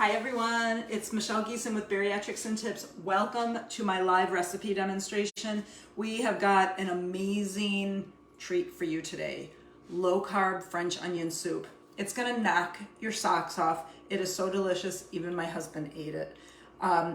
Hi everyone, it's Michelle Giesen with Bariatrics and Tips. Welcome to my live recipe demonstration. We have got an amazing treat for you today. Low-carb French onion soup. It's gonna knock your socks off. It is so delicious, even my husband ate it.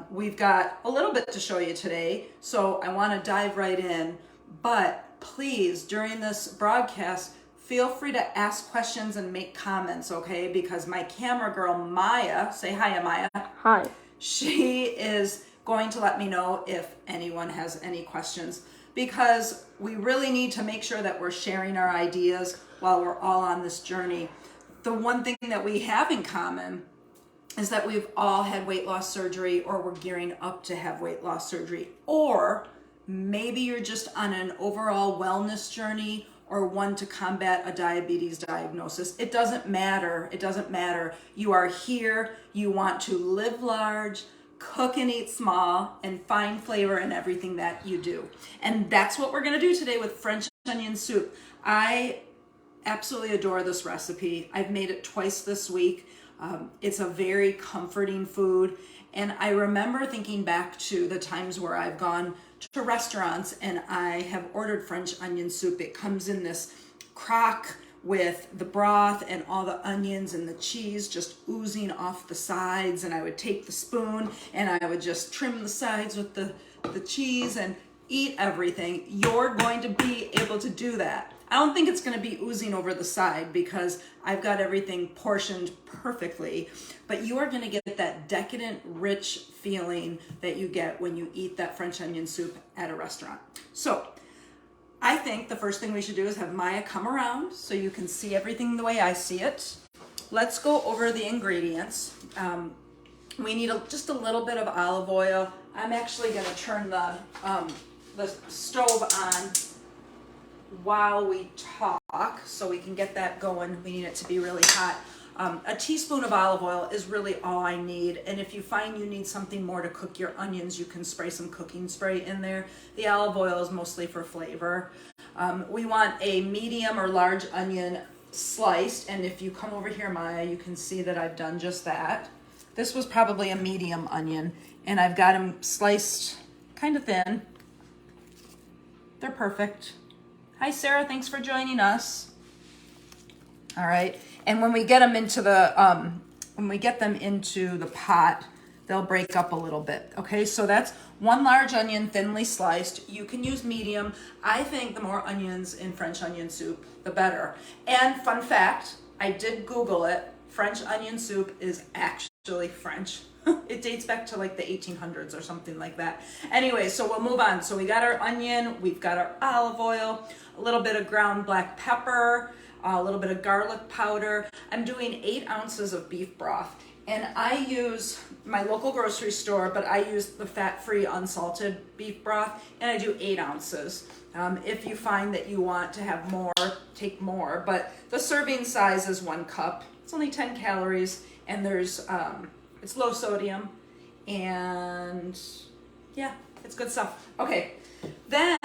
We've got a little bit to show you today, so I wanna dive right in, but please, during this broadcast, feel free to ask questions and make comments, okay? Because my camera girl, Maya, say hi, Maya. Hi. She is going to let me know if anyone has any questions, because we really need to make sure that we're sharing our ideas while we're all on this journey. The one thing that we have in common is that we've all had weight loss surgery, or we're gearing up to have weight loss surgery, or maybe you're just on an overall wellness journey or one to combat a diabetes diagnosis. It doesn't matter. It doesn't matter. You are here. You want to live large, cook and eat small, and find flavor in everything that you do. And that's what we're going to do today with French onion soup. I absolutely adore this recipe. I've made it twice this week. It's a very comforting food. And I remember thinking back to the times where I've gone to restaurants and I have ordered French onion soup. It comes in this crock with the broth and all the onions and the cheese just oozing off the sides. And I would take the spoon and I would just trim the sides with the cheese and eat everything. You're going to be able to do that. I don't think it's going to be oozing over the side because I've got everything portioned perfectly, but you are going to get that decadent, rich feeling that you get when you eat that French onion soup at a restaurant. So I think the first thing we should do is have Maya come around so you can see everything the way I see it. Let's go over the ingredients. We need just a little bit of olive oil. I'm actually going to turn the stove on while we talk so we can get that going. We need it to be really hot. A teaspoon of olive oil is really all I need, and if you find you need something more to cook your onions, you can spray some cooking spray in there. The olive oil is mostly for flavor. We want a medium or large onion sliced, and if you come over here, Maya, you can see that I've done just that. This was probably a medium onion, and I've got them sliced kind of thin. They're perfect. Hi, Sarah. Thanks for joining us. All right. And when we get them into the pot, they'll break up a little bit. Okay. So that's one large onion, thinly sliced. You can use medium. I think the more onions in French onion soup, the better. And fun fact, I did Google it. French onion soup is actually French. It dates back to like the 1800s or something like that. Anyway, so we'll move on. So we got our onion, we've got our olive oil, a little bit of ground black pepper, a little bit of garlic powder. I'm doing 8 ounces of beef broth. And I use my local grocery store, but I use the fat-free unsalted beef broth, and I do 8 ounces. If you find that you want to have more, take more. But the serving size is 1 cup. It's only 10 calories, and there's it's low sodium, and yeah, it's good stuff. Okay, then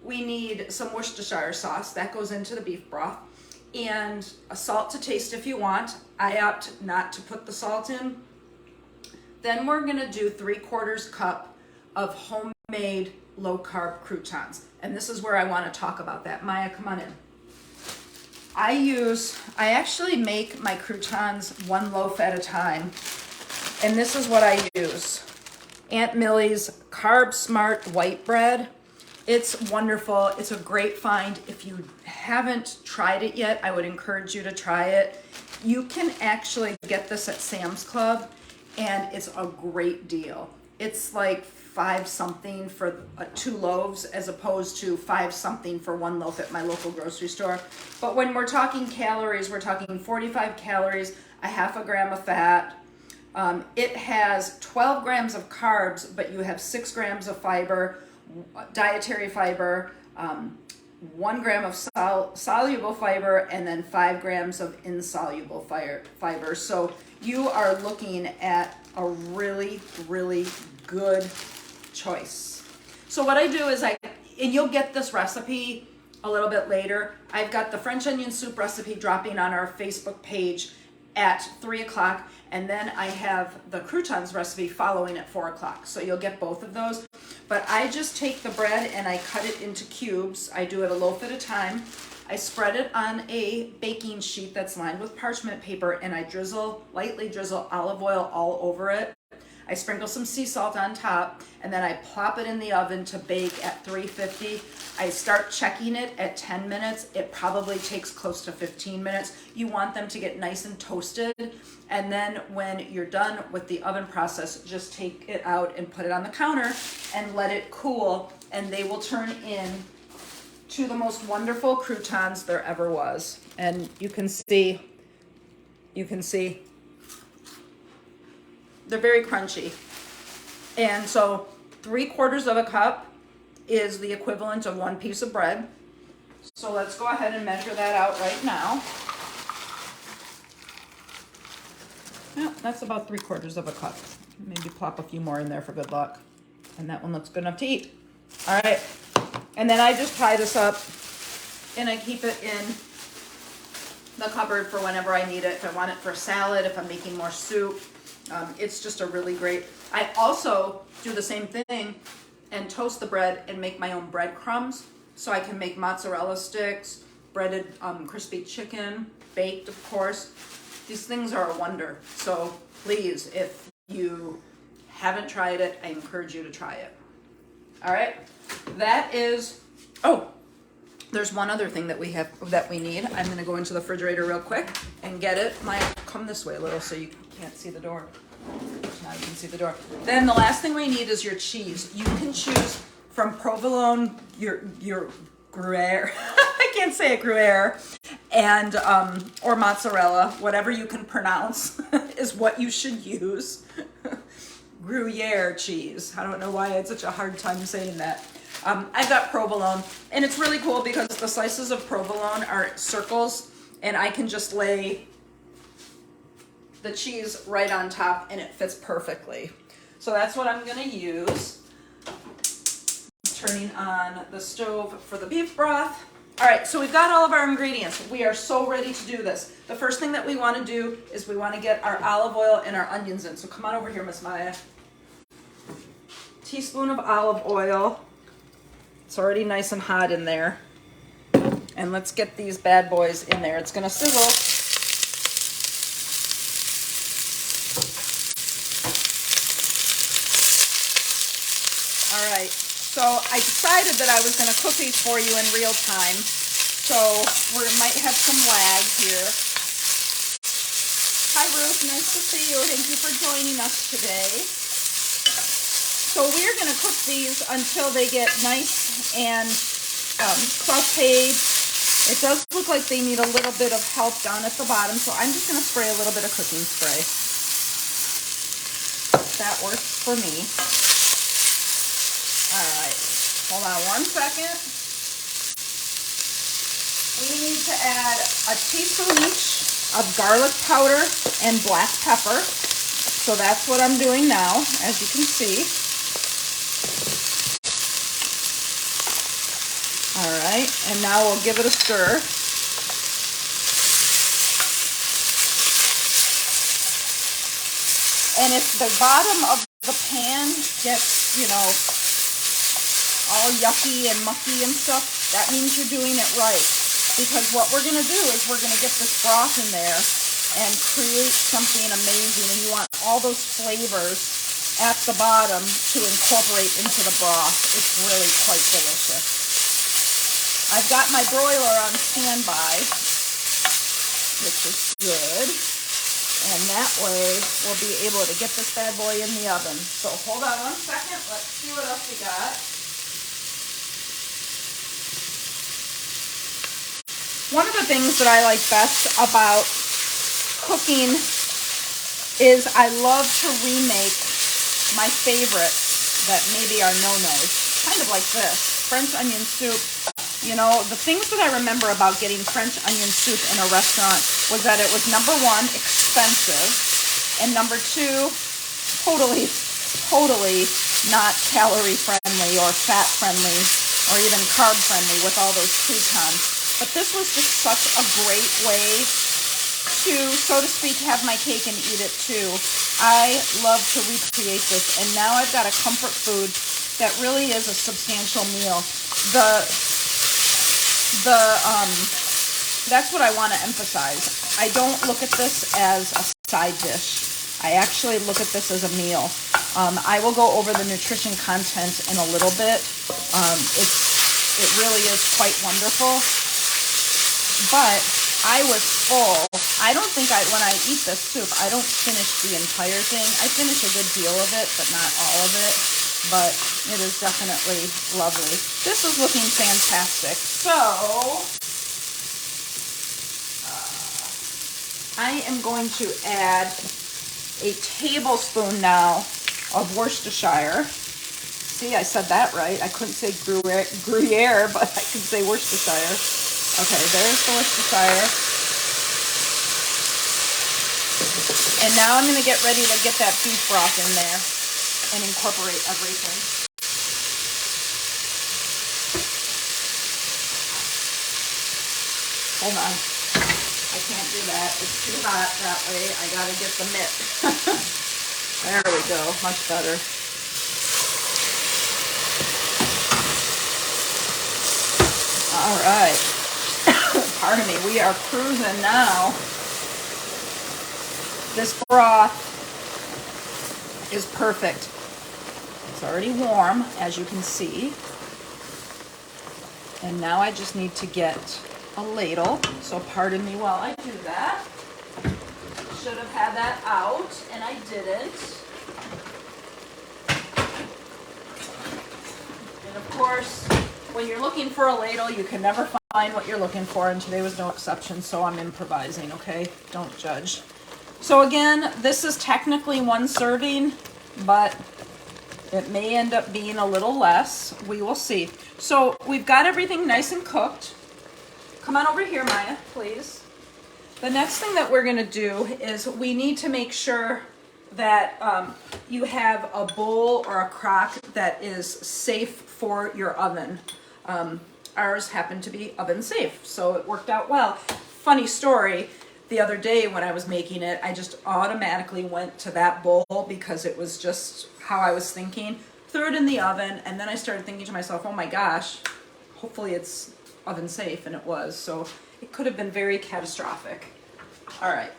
we need some Worcestershire sauce. That goes into the beef broth, and a salt to taste if you want. I opt not to put the salt in. Then we're gonna do 3/4 cup of homemade low-carb croutons, and this is where I wanna talk about that. Maya, come on in. I actually make my croutons 1 loaf at a time. And this is what I use. Aunt Millie's Carb Smart white bread. It's wonderful. It's a great find. If you haven't tried it yet, I would encourage you to try it. You can actually get this at Sam's Club, and it's a great deal. It's like 5 something for 2 loaves as opposed to 5 something for 1 loaf at my local grocery store. But when we're talking calories, we're talking 45 calories, a half a gram of fat. It has 12 grams of carbs, but you have 6 grams of fiber, dietary fiber, 1 gram of soluble fiber, and then 5 grams of insoluble fiber. So you are looking at a really, really good choice. So what I do is and you'll get this recipe a little bit later. I've got the French onion soup recipe dropping on our Facebook page at 3 o'clock, and then I have the croutons recipe following at 4 o'clock. So you'll get both of those. But I just take the bread and I cut it into cubes. I do it a loaf at a time. I spread it on a baking sheet that's lined with parchment paper, and I lightly drizzle olive oil all over it. I sprinkle some sea salt on top, and then I plop it in the oven to bake at 350. I start checking it at 10 minutes. It probably takes close to 15 minutes. You want them to get nice and toasted. And then when you're done with the oven process, just take it out and put it on the counter and let it cool, and they will turn in to the most wonderful croutons there ever was. And you can see, they're very crunchy. And so 3/4 of a cup is the equivalent of 1 piece of bread. So let's go ahead and measure that out right now. Well, that's about 3/4 of a cup. Maybe plop a few more in there for good luck. And that one looks good enough to eat. All right. And then I just tie this up and I keep it in the cupboard for whenever I need it. If I want it for salad, if I'm making more soup. It's just a really great. I also do the same thing and toast the bread and make my own breadcrumbs. So I can make mozzarella sticks, breaded crispy chicken, baked of course. These things are a wonder. So please, if you haven't tried it, I encourage you to try it. All right, that is, oh, there's one other thing that we need. I'm gonna go into the refrigerator real quick and get it. Come this way a little so you can't see the door. Now you can see the door. Then the last thing we need is your cheese. You can choose from provolone, your Gruyere, I can't say it, Gruyere, and or mozzarella, whatever you can pronounce is what you should use. Gruyere cheese. I don't know why I had such a hard time saying that. I've got provolone, and it's really cool because the slices of provolone are circles, and I can just lay the cheese right on top and it fits perfectly. So that's what I'm gonna use. Turning on the stove for the beef broth. All right, so we've got all of our ingredients. We are so ready to do this. The first thing that we wanna do is we wanna get our olive oil and our onions in. So come on over here, Miss Maya. Teaspoon of olive oil. It's already nice and hot in there. And let's get these bad boys in there. It's gonna sizzle. All right, so I decided that I was gonna cook these for you in real time. So we might have some lag here. Hi Ruth, nice to see you. Thank you for joining us today. So we're gonna cook these until they get nice and sauteed. It does look like they need a little bit of help down at the bottom, so I'm just gonna spray a little bit of cooking spray. That works for me. All right, hold on 1 second. We need to add a teaspoon each of garlic powder and black pepper. So that's what I'm doing now, as you can see. All right, and now we'll give it a stir. And if the bottom of the pan gets, all yucky and mucky and stuff, that means you're doing it right. Because what we're gonna do is we're gonna get this broth in there and create something amazing. And you want all those flavors at the bottom to incorporate into the broth. It's really quite delicious. I've got my broiler on standby, which is good. And that way we'll be able to get this bad boy in the oven. So hold on 1 second. Let's see what else we got. One of the things that I like best about cooking is I love to remake my favorites that maybe are no-nos. Kind of like this, French onion soup. The things that I remember about getting French onion soup in a restaurant was that it was, number one, expensive, and number two, totally not calorie friendly or fat friendly or even carb friendly with all those croutons. But this was just such a great way to, so to speak, have my cake and eat it too. I love to recreate this, and now I've got a comfort food that really is a substantial meal. That's what I want to emphasize. I don't look at this as a side dish. I actually look at this as a meal. I will go over the nutrition content in a little bit. It really is quite wonderful. But I was full. I don't think when I eat this soup, I don't finish the entire thing. I finish a good deal of it, but not all of it. But it is definitely lovely. This is looking fantastic. So I am going to add a tablespoon now of Worcestershire. See, I said that right. I couldn't say Gruyere, but I could say Worcestershire. Okay, there's the Worcestershire. And now I'm going to get ready to get that beef broth in there and incorporate everything. Hold on. I can't do that. It's too hot that way. I got to get the mitt. There we go. Much better. All right. Pardon me. We are cruising now. This broth is perfect. It's already warm, as you can see. And now I just need to get a ladle. So pardon me while I do that. Should have had that out, and I didn't. And of course, when you're looking for a ladle, you can never find what you're looking for, and today was no exception, so I'm improvising, okay? Don't judge. So again, this is technically one serving, but it may end up being a little less. We will see. So we've got everything nice and cooked. Come on over here, Maya, please. The next thing that we're going to do is we need to make sure that you have a bowl or a crock that is safe for your oven. Ours happened to be oven safe, so it worked out well. Funny story, the other day when I was making it, I just automatically went to that bowl because it was just how I was thinking. Threw it in the oven, and then I started thinking to myself, oh my gosh, hopefully it's oven safe, and it was. So it could have been very catastrophic. All right,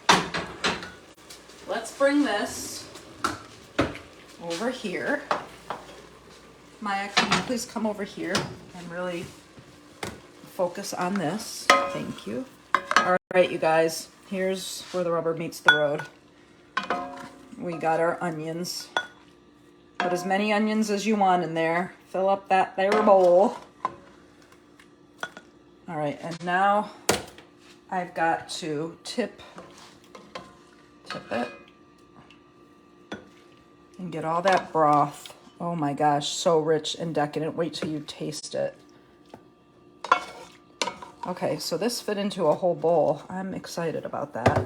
let's bring this over here. Maya, can you please come over here and really focus on this? Thank you. All right, you guys, here's where the rubber meets the road. We got our onions. Put as many onions as you want in there. Fill up that there bowl. All right, and now I've got to tip it and get all that broth. Oh my gosh, so rich and decadent. Wait till you taste it. Okay, so this fit into a whole bowl. I'm excited about that.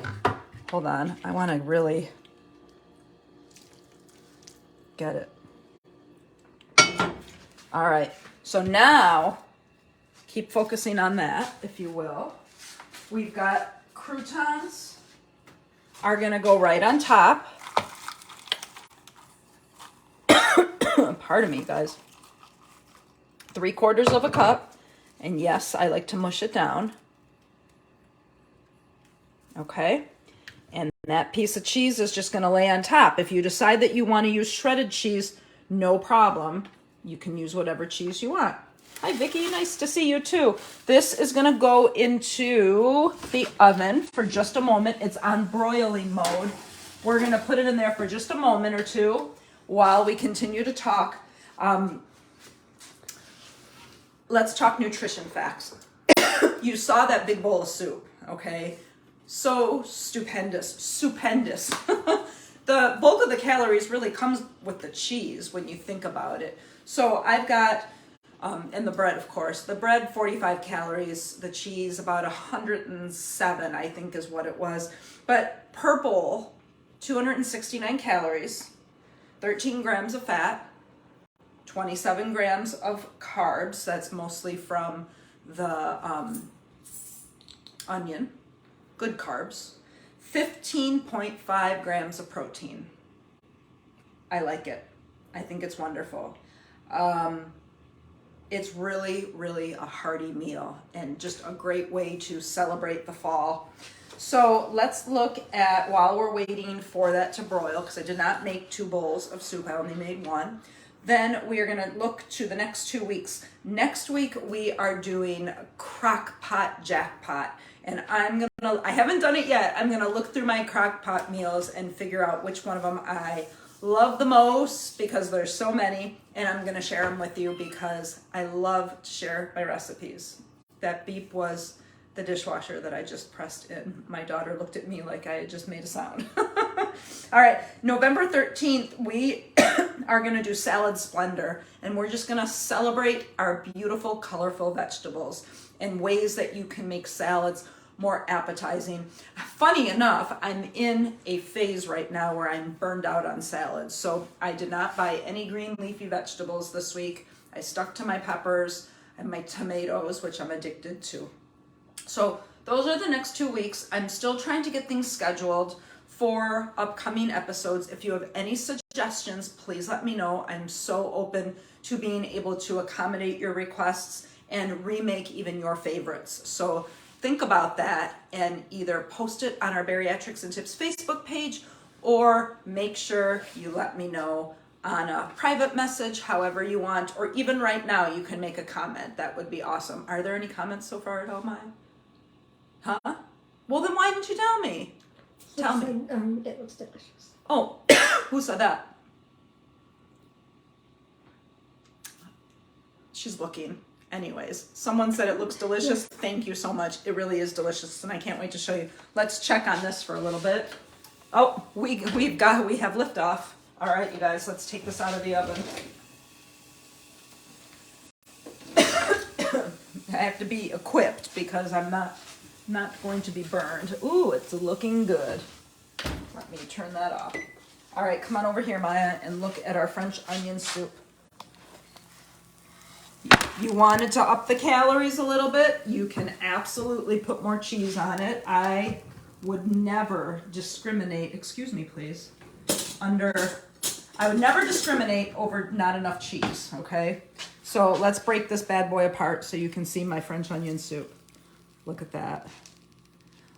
Hold on, I want to really get it. All right, so now, keep focusing on that, if you will. We've got croutons are gonna go right on top. Pardon me, guys. 3/4 of a cup. And yes, I like to mush it down. Okay. And that piece of cheese is just gonna lay on top. If you decide that you want to use shredded cheese, no problem. You can use whatever cheese you want. Hi, Vicki. Nice to see you too. This is going to go into the oven for just a moment. It's on broiling mode. We're going to put it in there for just a moment or two while we continue to talk. Let's talk nutrition facts. You saw that big bowl of soup, okay? So stupendous. The bulk of the calories really comes with the cheese when you think about it. So I've got, and the bread, of course. The bread, 45 calories. The cheese, about 107, I think is what it was. But per bowl, 269 calories, 13 grams of fat, 27 grams of carbs. That's mostly from the onion. Good carbs. 15.5 grams of protein. I like it. I think it's wonderful. It's really, really a hearty meal and just a great way to celebrate the fall. So let's look at, while we're waiting for that to broil, because I did not make 2 bowls of soup, I only made 1. Then we are gonna look to the next 2 weeks. Next week, we are doing crock pot jackpot. And I haven't done it yet. I'm gonna look through my crock pot meals and figure out which one of them I love the most, because there's so many, and I'm gonna share them with you because I love to share my recipes. That beep was the dishwasher that I just pressed in. My daughter looked at me like I had just made a sound. All right, November 13th, we are gonna do salad splendor, and we're just gonna celebrate our beautiful, colorful vegetables and ways that you can make salads more appetizing. Funny enough, I'm in a phase right now where I'm burned out on salads. So I did not buy any green leafy vegetables this week. I stuck to my peppers and my tomatoes, which I'm addicted to. So those are the next 2 weeks. I'm still trying to get things scheduled for upcoming episodes. If you have any suggestions, please let me know. I'm so open to being able to accommodate your requests and remake even your favorites. So think about that and either post it on our Bariatrics and Tips Facebook page, or make sure you let me know on a private message, however you want, or even right now you can make a comment. That would be awesome. Are there any comments so far at all, Maya? Huh? Well, then why didn't you tell me? Tell me. It looks delicious. Oh, who said that? She's looking. Anyways, someone said it looks delicious. Thank you so much. It really is delicious, and I can't wait to show you. Let's check on this for a little bit. Oh, we have liftoff. All right, you guys, let's take this out of the oven. I have to be equipped because I'm not going to be burned. Ooh, it's looking good. Let me turn that off. All right, come on over here, Maya, and look at our French onion soup. You wanted to up the calories a little bit, you can absolutely put more cheese on it. I would never discriminate, excuse me please, I would never discriminate over not enough cheese, okay? So let's break this bad boy apart so you can see my French onion soup. Look at that.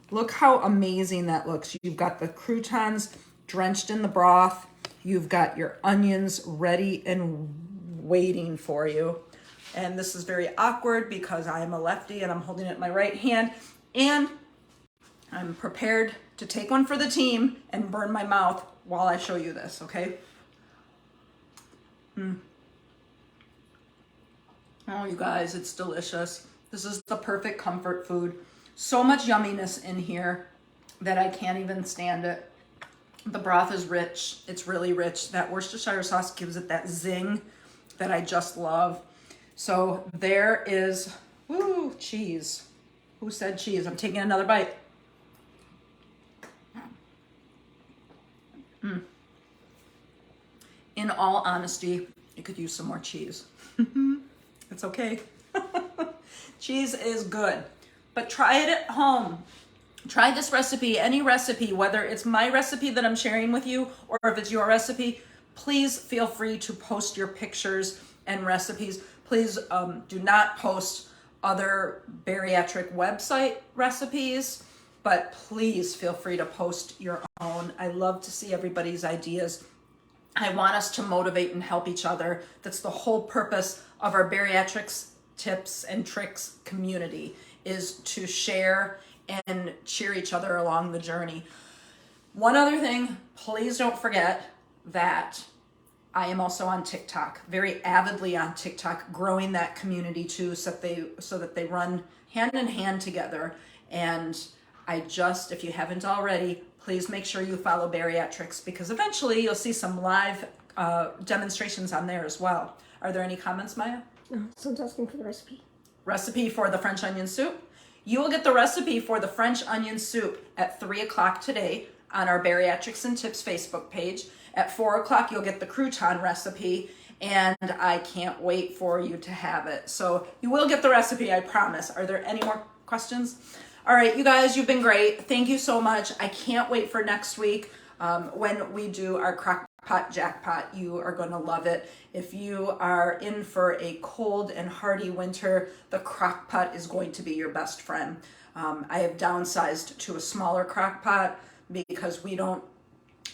Look how amazing that looks. You've got the croutons drenched in the broth. You've got your onions ready and waiting for you. And this is very awkward because I am a lefty and I'm holding it in my right hand. And I'm prepared to take one for the team and burn my mouth while I show you this, okay? Oh, you guys, it's delicious. This is the perfect comfort food. So much yumminess in here that I can't even stand it. The broth is rich. It's really rich. That Worcestershire sauce gives it that zing that I just love. So there is, woo, cheese. Who said cheese? I'm taking another bite. In all honesty, you could use some more cheese. It's okay. Cheese is good, but try it at home. Try this recipe, any recipe, whether it's my recipe that I'm sharing with you or if it's your recipe. Please feel free to post your pictures and recipes. Please do not post other bariatric website recipes, but please feel free to post your own. I love to see everybody's ideas. I want us to motivate and help each other. That's the whole purpose of our Bariatrics Tips and Tricks community, is to share and cheer each other along the journey. One other thing, please don't forget that I am also on TikTok, very avidly on TikTok, growing that community too, so that they run hand in hand together. And if you haven't already, please make sure you follow Bariatrics, because eventually you'll see some live demonstrations on there as well. Are there any comments, Maya? No, someone's asking for the recipe. Recipe for the French onion soup? You will get the recipe for the French onion soup at 3 o'clock today on our Bariatrics and Tips Facebook page. At 4 o'clock, you'll get the crouton recipe, and I can't wait for you to have it. So you will get the recipe, I promise. Are there any more questions? All right, you guys, you've been great. Thank you so much. I can't wait for next week when we do our Crock-Pot Jackpot. You are going to love it. If you are in for a cold and hardy winter, the Crock-Pot is going to be your best friend. I have downsized to a smaller Crock-Pot because we don't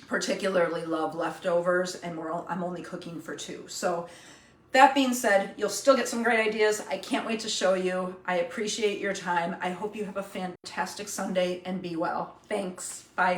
particularly love leftovers, and I'm only cooking for 2. So that being said, you'll still get some great ideas. I can't wait to show you. I appreciate your time. I hope you have a fantastic Sunday and be well. Thanks. Bye.